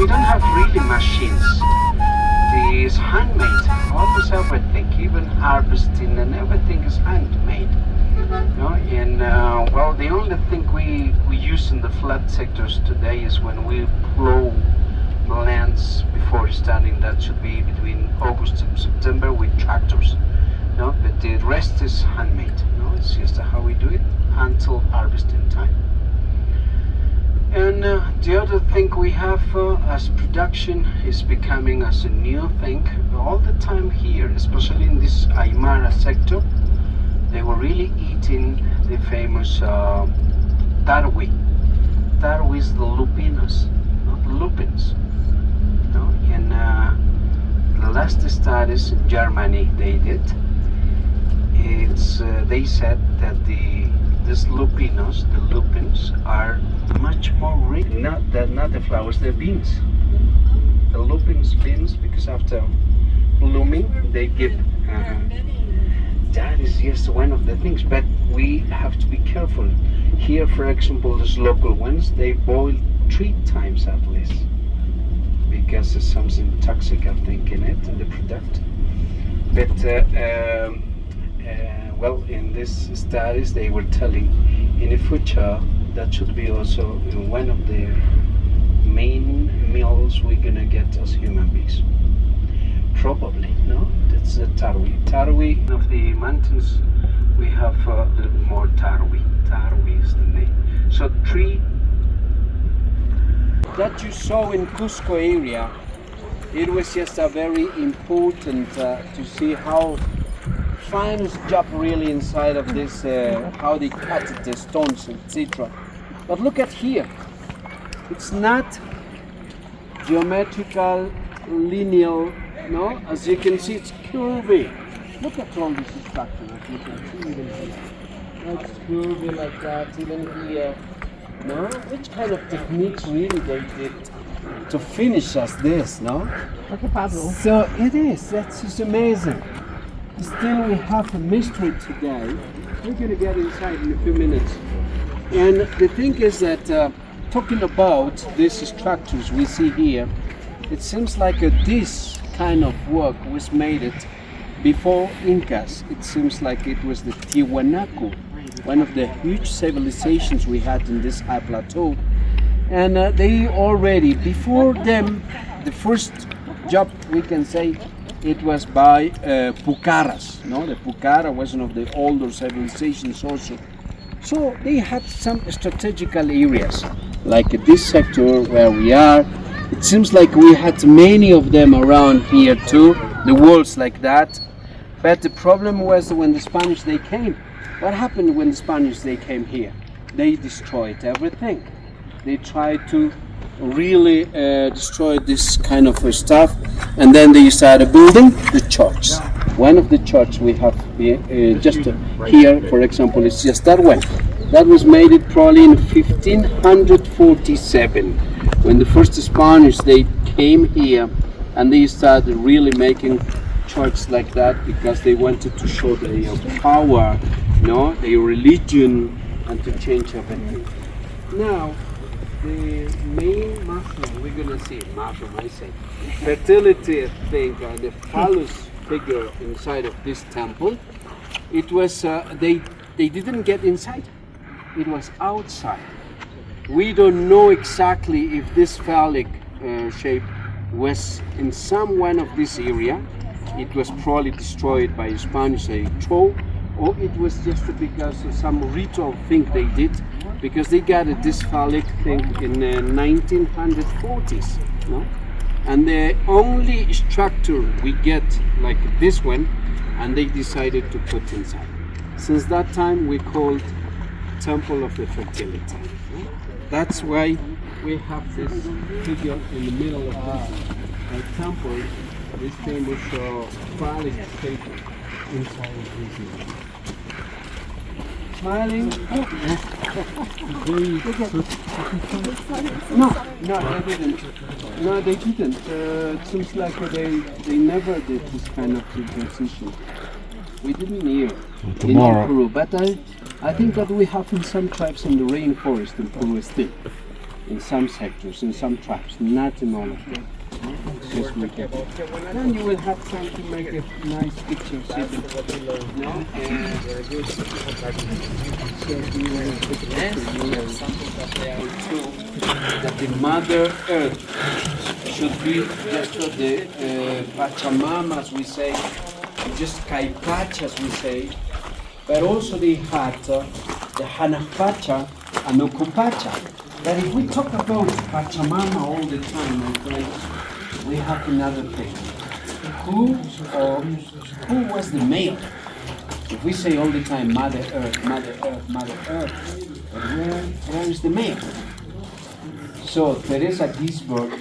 we don't have reading machines. It's handmade, almost everything, even harvesting and everything is handmade. No? And well, the only thing we use in the flat sectors today is when we plow the lands before starting. That should be between August and September with tractors. No? But the rest is handmade. No? It's just how we do it until harvesting time. And the other thing we have as production is becoming as a new thing all the time here, especially in this Aymara sector. They were really eating the famous tarwi. Tarwi is the lupinos, not the lupins. No? And the last studies in Germany they did, they said that these lupinos, the lupins, are much more rich. Not the flowers, the beans. The lupins beans, because after blooming they give. That is just one of the things, but we have to be careful. Here, for example, these local ones, they boil 3 times at least, because there's something toxic, I think, in it, in the product. But well, in these studies, they were telling in the future that should be also one of the main meals we're gonna get as human beings. Probably, no? That's the tarwi. Tarwi of the mountains, we have a little more tarwi. Tarwi is the name. So 3 that you saw in Cusco area, it was just a very important to see how fine job really inside of this, how they cut the stones, etc. But look at here, it's not geometrical, lineal. No, as you can see, it's curvy. Look at all this structure, as you can see even here. It's curvy like that, even here. No, which kind of techniques really they did to finish as this, no? Like a puzzle. So it is. That's just amazing. Still, we have a mystery today. We're gonna get inside in a few minutes. And the thing is that talking about these structures we see here, it seems like this kind of work was made it before Incas. It seems like it was the Tiwanaku, one of the huge civilizations we had in this high plateau. And they already, before them, the first job we can say it was by Pucaras. No? The Pucara was one of the older civilizations also. So they had some strategical areas, like this sector where we are. It seems like we had many of them around here too, the walls like that. But the problem was when the Spanish they came. What happened when the Spanish they came here? They destroyed everything. They tried to really destroy this kind of stuff, and then they started building the church. One of the church we have here, just here, for example, is just that one. That was made it probably in 1547. When the first Spanish they came here and they started really making churches like that because they wanted to show their power, no, their religion, and to change everything. Now, the main mushroom we're gonna see, mushroom I say, fertility thing, the phallus figure inside of this temple, it was, they didn't get inside, it was outside. We don't know exactly if this phallic shape was in some one of this area. It was probably destroyed by Spanish throw, or it was just because of some ritual thing they did, because they got this phallic thing in the 1940s. No? And the only structure we get like this one, and they decided to put inside. Since that time we called Temple of the Fertility. That's why we have this figure in the middle of this temple, this famous phallic figure inside of this. Smiling. No, they didn't. No, they didn't. It seems like they never did this kind of transition. We didn't hear in Peru, but I think that we have in some tribes in the rainforest in Peru still. in some sectors, in some tribes, not in all of them. It's just we get. Then you will have time to make a nice picture. See the, no? And that the Mother Earth should be just the Pachamama, as we say, just Kaipacha, as we say, but also they had the Hanapacha and Okupacha. That if we talk about Pachamama all the time, my friends, we have another thing. Who was the male? If we say all the time Mother Earth, Mother Earth, Mother Earth, where is the male? So Teresa Gisborg,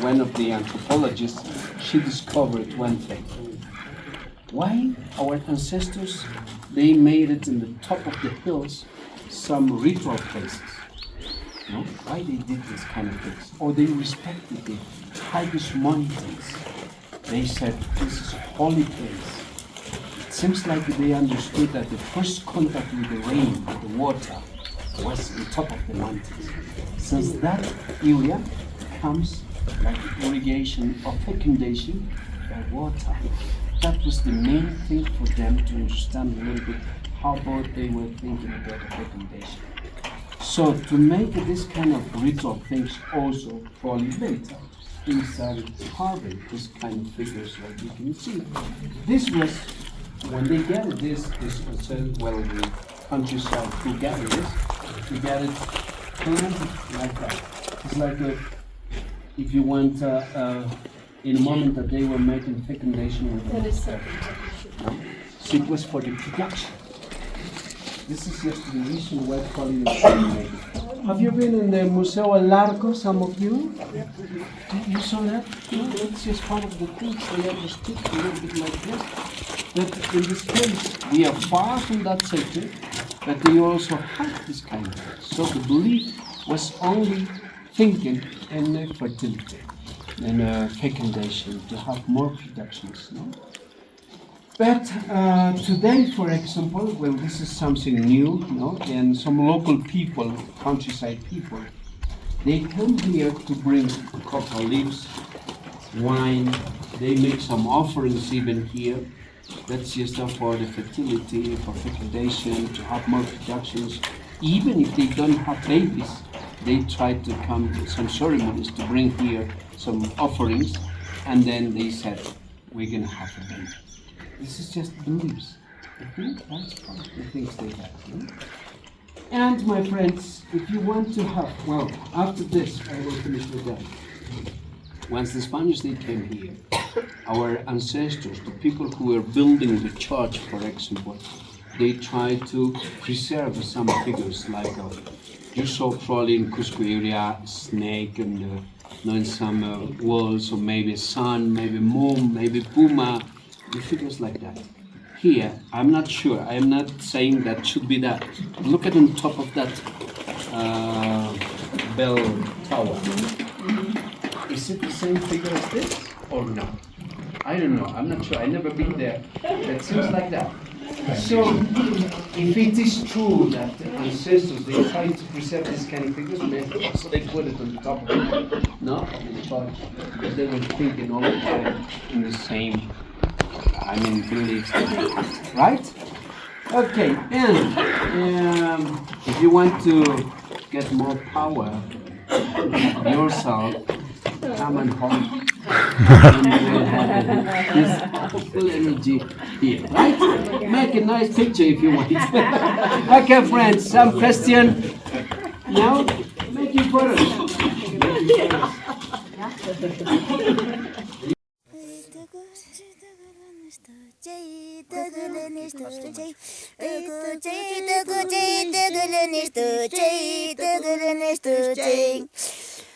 one of the anthropologists, she discovered one thing. Why our ancestors, they made it in the top of the hills some ritual places? No? Why they did this kind of things? Or they respected the highest mountains. They said this is a holy place. It seems like they understood that the first contact with the rain, with the water, was on top of the mountains. Since that area comes like irrigation or fecundation by water. That was the main thing for them to understand a little bit how about they were thinking about the fecundation. So to make this kind of ritual things also probably later, they started carving this kind of figures like you can see. This was, when they gathered this was well, the countryside who gathered this, they gathered planted like that. It's like if you want, in a moment that they were making fecundation with the so it was for the production. This is just the reason why calling it fecundation. Have you been in the Museo El Largo, some of you? You saw that? No, it's just part of the thing. They understood a little bit like this. That in this case, we are far from that sector, but they also have this kind of thing. So the belief was only thinking in fertility, in fecundation, to have more productions. No? But today, for example, well, this is something new, no? And some local people, countryside people, they come here to bring cocoa leaves, wine, they make some offerings even here. That's just for the fertility, for fecundation, to have more productions. Even if they don't have babies, they try to come to some ceremonies to bring here some offerings, and then they said, we're going to have a baby. This is just beliefs. I think that's part of the things they have. No? And my friends, if you want to have, well, after this, I will finish with that. Once the Spanish, they came here, our ancestors, the people who were building the church, for example, they tried to preserve some figures like you saw probably in Cusco area, snake and in some walls, or maybe sun, maybe moon, maybe puma, the figures like that. Here, I'm not sure. I am not saying that should be that. Look at on top of that bell tower. Is it the same figure as this or no? I don't know. I'm not sure. I've never been there. It seems like that. So, if it is true that the ancestors, they try to preserve this kind of figures, maybe so they put it on the top of it, no? Because they were thinking all the time in the same, beliefs, right? Okay, and if you want to get more power yourself, come and home. This full energy here, right? Make a nice picture if you want. Okay, friends, some question? Now, make your photos.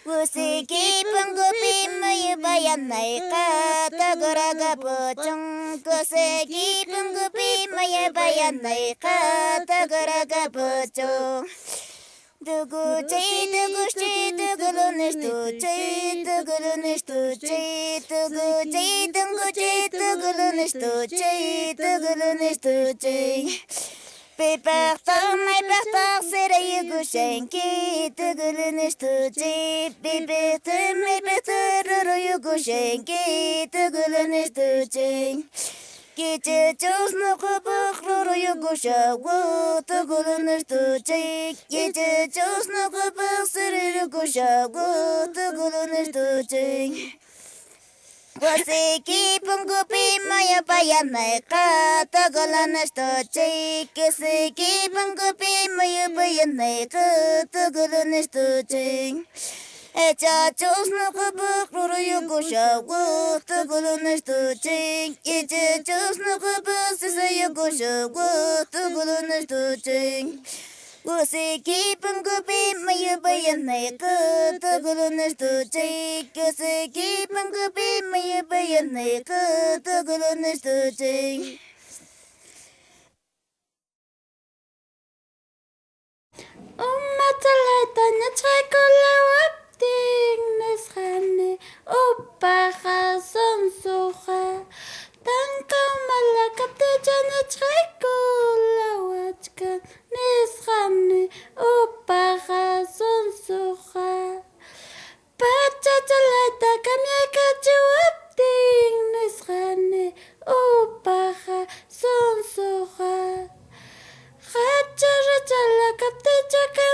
Kusiki panggupi mayabayan naika tagaraga pocong. Kusiki panggupi mayabayan naika tagaraga pocong. Dugu cai dugu cai dugu lunis tu cai dugu lunis tu cai dugu cai dugu cai dugu lunis tu cai dugu lunis tu cai. Pe partant, my partant, c'est la yugu yugushenki tugulunistuchi bibiktim mibiktir yugushenki tugulunistuchi Kiche chosno kubuk roro yugushawu tugulunistuchi Kiche chosno kubuk siri yugushawu tugulunistuchi Wasiki pungupi maya bayanayka tugulunistuchi Kisiki pungupi maya bayanayka tugulunistuchi Echa chosno kubuk roro yugushawu tugulunistuchi Kiche chosno kubuk sisi yugushawu tugulunistuchi Wasiki pungupi maya bayanayka tugulunistuchi Kisiki pungupi maya bayanayka tugulunistuchi Umatalaitanya tsaikola wapting neskhane upaha sonsoha Tanka malakapte jana tsaikola wachkan neskhane upaha sonsoha Pachachalaita kamyakachi wapting neskhane upaha sonsoha Hachara chala kapte chaka